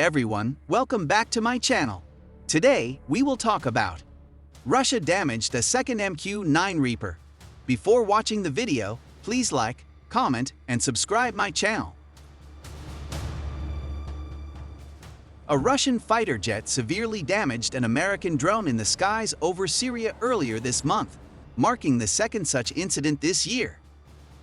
everyone, welcome back to my channel. Today, we will talk about Russia damaged the second MQ-9 Reaper. Before watching the video, please like, comment, and subscribe my channel. A Russian fighter jet severely damaged an American drone in the skies over Syria earlier this month, marking the second such incident this year.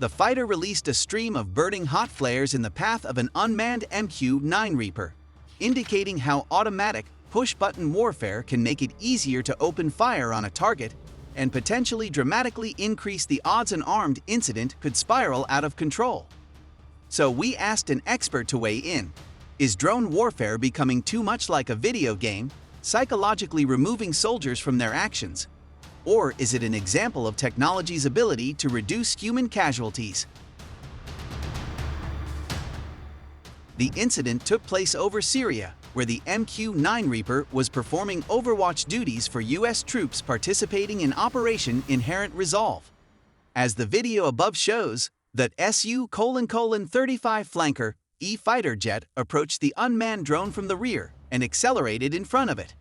The fighter released a stream of burning hot flares in the path of an unmanned MQ-9 Reaper, indicating how automatic, push-button warfare can make it easier to open fire on a target and potentially dramatically increase the odds an armed incident could spiral out of control. So we asked an expert to weigh in. Is drone warfare becoming too much like a video game, psychologically removing soldiers from their actions? Or is it an example of technology's ability to reduce human casualties? The incident took place over Syria, where the MQ-9 Reaper was performing overwatch duties for U.S. troops participating in Operation Inherent Resolve. As the video above shows, the Su-35 flanker E fighter jet approached the unmanned drone from the rear and accelerated in front of it.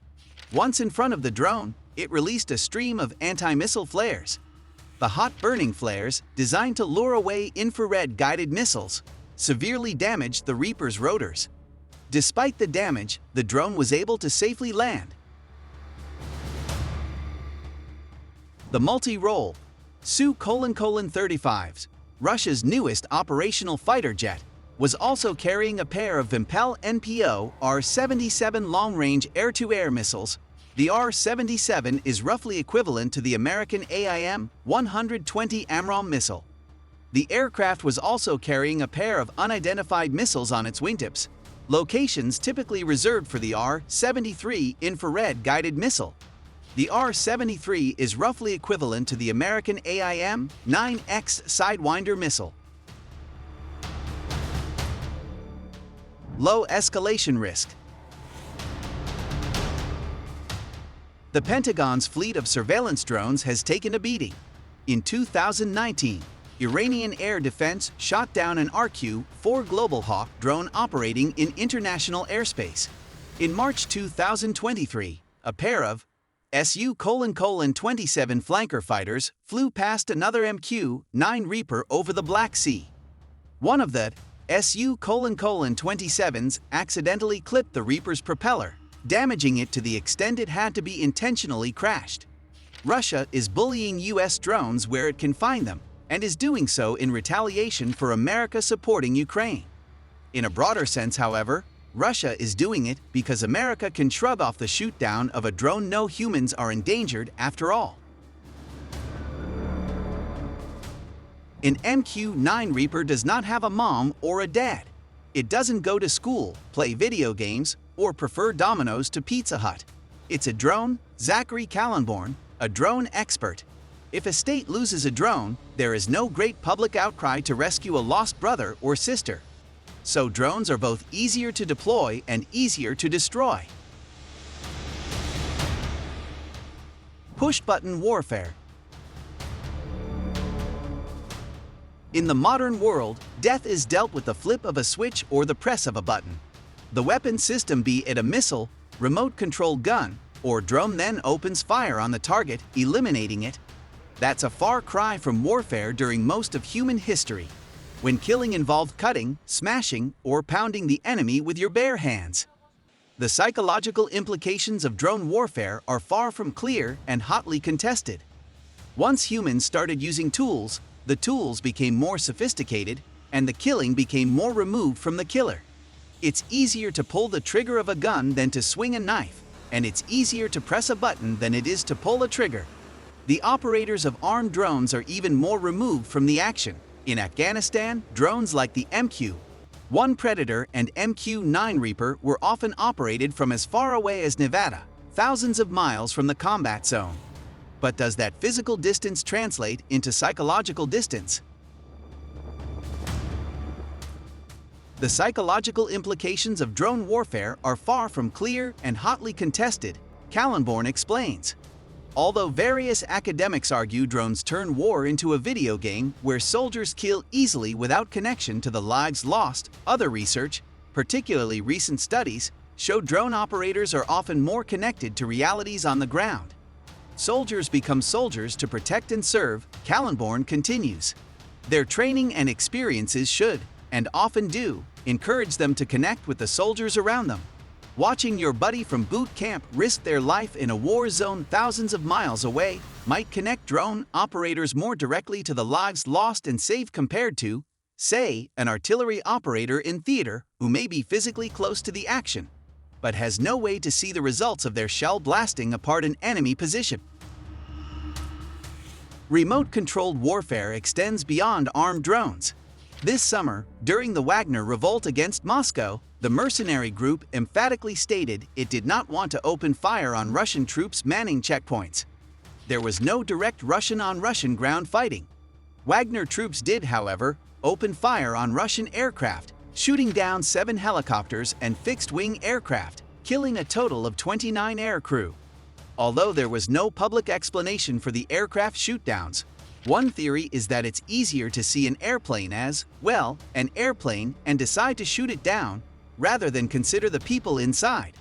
Once in front of the drone, it released a stream of anti-missile flares. The hot burning flares, designed to lure away infrared-guided missiles, severely damaged the Reaper's rotors. Despite the damage, the drone was able to safely land. The multi-role Su-35, Russia's newest operational fighter jet, was also carrying a pair of Vympel NPO R-77 long-range air-to-air missiles. The R-77 is roughly equivalent to the American AIM-120 AMRAAM missile. The aircraft was also carrying a pair of unidentified missiles on its wingtips, locations typically reserved for the R-73 infrared-guided missile. The R-73 is roughly equivalent to the American AIM-9X Sidewinder missile. Low escalation risk. The Pentagon's fleet of surveillance drones has taken a beating. In 2019, Iranian Air Defense shot down an RQ-4 Global Hawk drone operating in international airspace. In March 2023, a pair of Su-27 flanker fighters flew past another MQ-9 Reaper over the Black Sea. One of the Su-27s accidentally clipped the Reaper's propeller, damaging it to the extent it had to be intentionally crashed. Russia is bullying U.S. drones where it can find them, and is doing so in retaliation for America supporting Ukraine. In a broader sense, however, Russia is doing it because America can shrug off the shoot-down of a drone. No humans are endangered after all. An MQ-9 Reaper does not have a mom or a dad. It doesn't go to school, play video games, or prefer Domino's to Pizza Hut. It's a drone. Zachary Kallenborn, a drone expert. If a state loses a drone, there is no great public outcry to rescue a lost brother or sister. So drones are both easier to deploy and easier to destroy. Push-button warfare. In the modern world, death is dealt with the flip of a switch or the press of a button. The weapon system, be it a missile, remote-controlled gun, or drone, then opens fire on the target, eliminating it. That's a far cry from warfare during most of human history, when killing involved cutting, smashing, or pounding the enemy with your bare hands. The psychological implications of drone warfare are far from clear and hotly contested. Once humans started using tools, the tools became more sophisticated, and the killing became more removed from the killer. It's easier to pull the trigger of a gun than to swing a knife, and it's easier to press a button than it is to pull a trigger. The operators of armed drones are even more removed from the action. In Afghanistan, drones like the MQ-1 Predator and MQ-9 Reaper were often operated from as far away as Nevada, thousands of miles from the combat zone. But does that physical distance translate into psychological distance? The psychological implications of drone warfare are far from clear and hotly contested, Kallenborn explains. Although various academics argue drones turn war into a video game where soldiers kill easily without connection to the lives lost, other research, particularly recent studies, show drone operators are often more connected to realities on the ground. Soldiers become soldiers to protect and serve, Kallenborn continues. Their training and experiences should, and often do, encourage them to connect with the soldiers around them. Watching your buddy from boot camp risk their life in a war zone thousands of miles away might connect drone operators more directly to the lives lost and saved compared to, say, an artillery operator in theater who may be physically close to the action, but has no way to see the results of their shell blasting apart an enemy position. Remote-controlled warfare extends beyond armed drones. This summer, during the Wagner revolt against Moscow, the mercenary group emphatically stated it did not want to open fire on Russian troops manning checkpoints. There was no direct Russian-on-Russian ground fighting. Wagner troops did, however, open fire on Russian aircraft, shooting down 7 helicopters and fixed-wing aircraft, killing a total of 29 aircrew. Although there was no public explanation for the aircraft shootdowns, one theory is that it's easier to see an airplane as, well, an airplane and decide to shoot it down, rather than consider the people inside.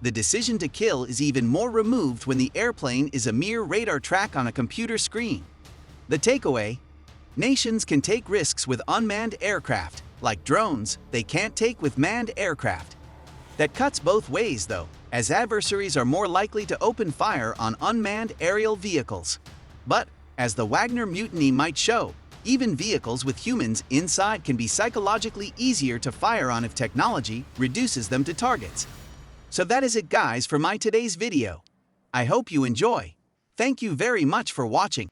The decision to kill is even more removed when the airplane is a mere radar track on a computer screen. The takeaway: nations can take risks with unmanned aircraft, like drones they can't take with manned aircraft. That cuts both ways though, as adversaries are more likely to open fire on unmanned aerial vehicles. But, as the Wagner mutiny might show, even vehicles with humans inside can be psychologically easier to fire on if technology reduces them to targets. So that is it, guys, for my today's video. I hope you enjoy. Thank you very much for watching.